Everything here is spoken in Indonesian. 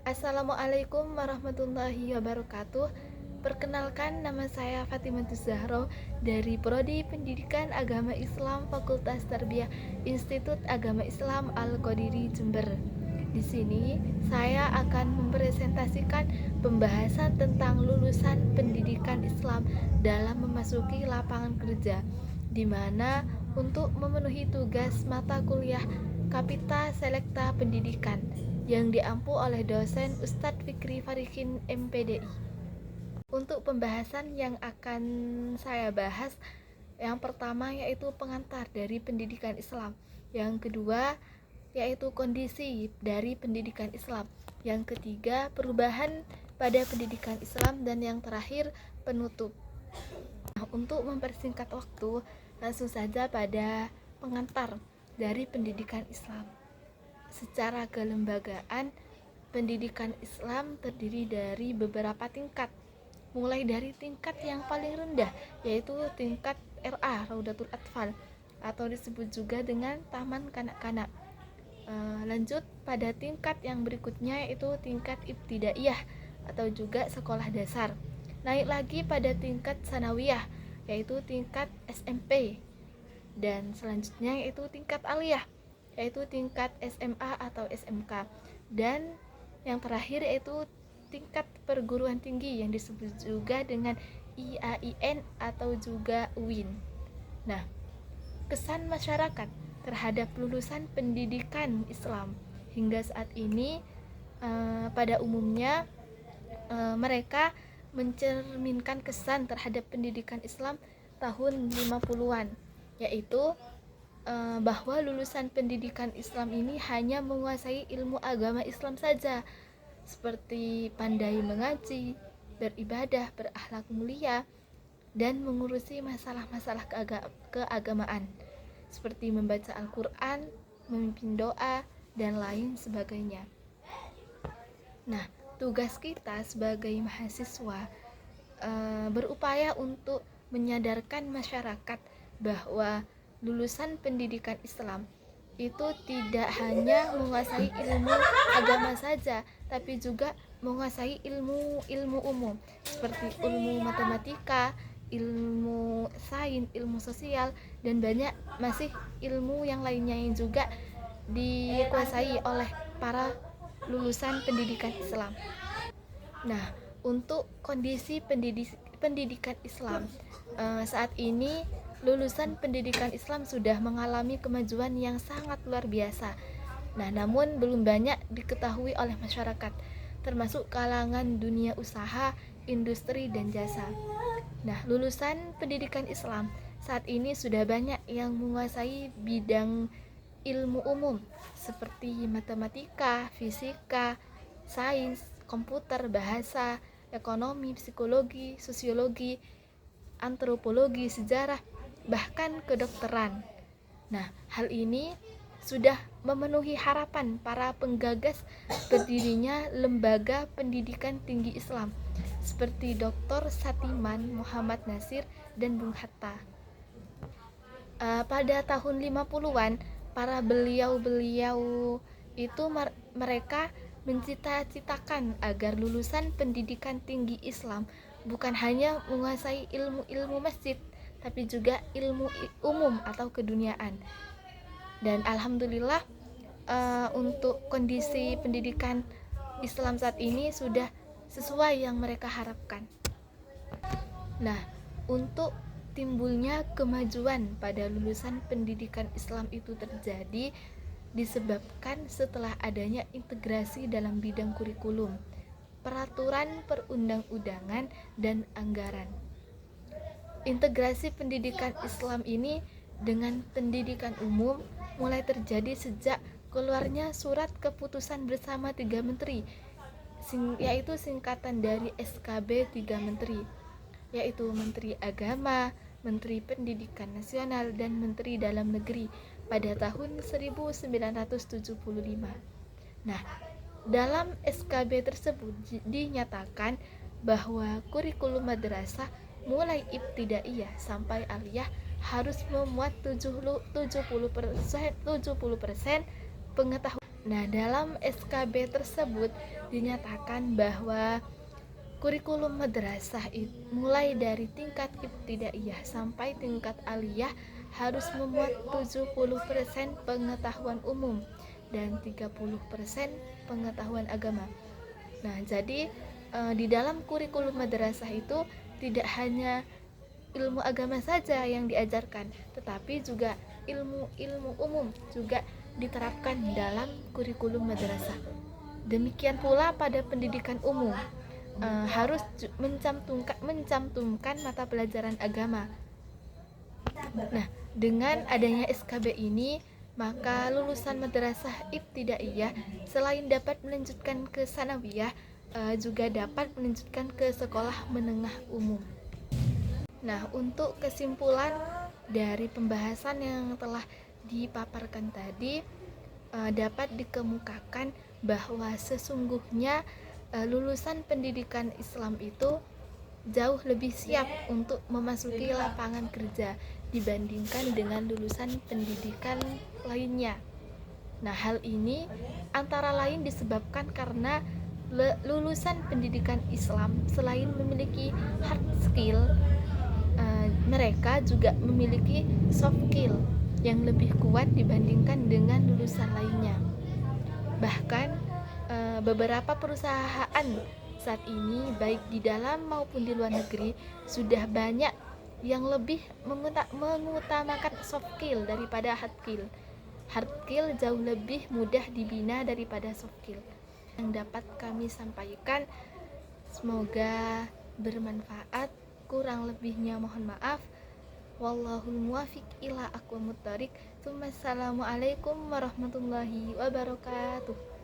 Assalamualaikum warahmatullahi wabarakatuh. Perkenalkan, nama saya Fatimatus Zahro dari Prodi Pendidikan Agama Islam Fakultas Tarbiyah Institut Agama Islam Al-Qadiri Jember. Di sini saya akan mempresentasikan pembahasan tentang lulusan pendidikan Islam dalam memasuki lapangan kerja, di mana untuk memenuhi tugas mata kuliah Kapita Selekta Pendidikan yang diampu oleh dosen Ustadz Fikri Farikin MPDI. Untuk pembahasan yang akan saya bahas, yang pertama yaitu pengantar dari pendidikan Islam, yang kedua yaitu kondisi dari pendidikan Islam, yang ketiga perubahan pada pendidikan Islam, dan yang terakhir penutup. Untuk mempersingkat waktu, langsung saja pada pengantar dari pendidikan Islam. Secara kelembagaan, pendidikan Islam terdiri dari beberapa tingkat, mulai dari tingkat yang paling rendah, yaitu tingkat RA, Raudatul Atfal, atau disebut juga dengan Taman Kanak-kanak. Lanjut pada tingkat yang berikutnya, yaitu tingkat Ibtidaiyah atau juga sekolah dasar. Naik lagi pada tingkat Sanawiyah, yaitu tingkat SMP. Dan selanjutnya yaitu tingkat Aliyah, yaitu tingkat SMA atau SMK. Dan yang terakhir yaitu tingkat perguruan tinggi yang disebut juga dengan IAIN atau juga UIN. Nah, kesan masyarakat terhadap lulusan pendidikan Islam hingga saat ini pada umumnya mereka mencerminkan kesan terhadap pendidikan Islam tahun 50-an, yaitu bahwa lulusan pendidikan Islam ini hanya menguasai ilmu agama Islam saja, seperti pandai mengaji, beribadah, berakhlak mulia, dan mengurusi masalah-masalah keagamaan, seperti membaca Al-Quran, memimpin doa, dan lain sebagainya. Nah, tugas kita sebagai mahasiswa berupaya untuk menyadarkan masyarakat bahwa lulusan pendidikan Islam itu tidak hanya menguasai ilmu agama saja, tapi juga menguasai ilmu umum seperti ilmu matematika, ilmu sains, ilmu sosial, dan banyak masih ilmu yang lainnya yang juga dikuasai oleh para lulusan pendidikan Islam. Nah, untuk kondisi pendidikan Islam saat ini, lulusan pendidikan Islam sudah mengalami kemajuan yang sangat luar biasa. Nah, namun belum banyak diketahui oleh masyarakat, termasuk kalangan dunia usaha, industri, dan jasa. Nah, lulusan pendidikan Islam saat ini sudah banyak yang menguasai bidang ilmu umum seperti matematika, fisika, sains, komputer, bahasa, ekonomi, psikologi, sosiologi, antropologi, sejarah, bahkan kedokteran. Nah, hal ini sudah memenuhi harapan para penggagas berdirinya lembaga pendidikan tinggi Islam seperti Dr. Satiman, Muhammad Nasir, dan Bung Hatta. Pada tahun 50-an, para beliau-beliau itu mereka mencita-citakan agar lulusan pendidikan tinggi Islam bukan hanya menguasai ilmu-ilmu masjid, tapi juga ilmu umum atau keduniaan. Dan alhamdulillah untuk kondisi pendidikan Islam saat ini sudah sesuai yang mereka harapkan. Nah, untuk timbulnya kemajuan pada lulusan pendidikan Islam itu terjadi disebabkan setelah adanya integrasi dalam bidang kurikulum, peraturan perundang-undangan, dan anggaran. Integrasi pendidikan Islam ini dengan pendidikan umum mulai terjadi sejak keluarnya surat keputusan bersama 3 menteri, yaitu singkatan dari SKB 3 menteri, yaitu Menteri Agama, Menteri Pendidikan Nasional, dan Menteri Dalam Negeri pada tahun 1975. Nah, dalam SKB tersebut dinyatakan bahwa kurikulum madrasah mulai ibtidaiyah sampai aliyah harus memuat 70% pengetahuan Nah, dalam SKB tersebut dinyatakan bahwa kurikulum madrasah mulai dari tingkat ibtidaiyah sampai tingkat aliyah harus memuat 70% pengetahuan umum dan 30% pengetahuan agama. Nah, jadi di dalam kurikulum madrasah itu tidak hanya ilmu agama saja yang diajarkan, tetapi juga ilmu-ilmu umum juga diterapkan dalam kurikulum madrasah. Demikian pula pada pendidikan umum harus mencantumkan mata pelajaran agama. Nah, dengan adanya SKB ini, maka lulusan madrasah ibtidaiyah selain dapat melanjutkan ke sanawiyah, juga dapat melanjutkan ke sekolah menengah umum. Nah, untuk kesimpulan dari pembahasan yang telah dipaparkan tadi, dapat dikemukakan bahwa sesungguhnya lulusan pendidikan Islam itu jauh lebih siap untuk memasuki lapangan kerja dibandingkan dengan lulusan pendidikan lainnya. Nah, hal ini antara lain disebabkan karena lulusan pendidikan Islam selain memiliki hard skill, mereka juga memiliki soft skill yang lebih kuat dibandingkan dengan lulusan lainnya. Bahkan beberapa perusahaan saat ini baik di dalam maupun di luar negeri sudah banyak yang lebih mengutamakan soft skill daripada hard skill. Hard skill jauh lebih mudah dibina daripada soft skill. Yang dapat kami sampaikan, semoga bermanfaat. Kurang lebihnya mohon maaf. Wallahul muwafiq ila aqwamut thoriq. Assalamualaikum warahmatullahi wabarakatuh.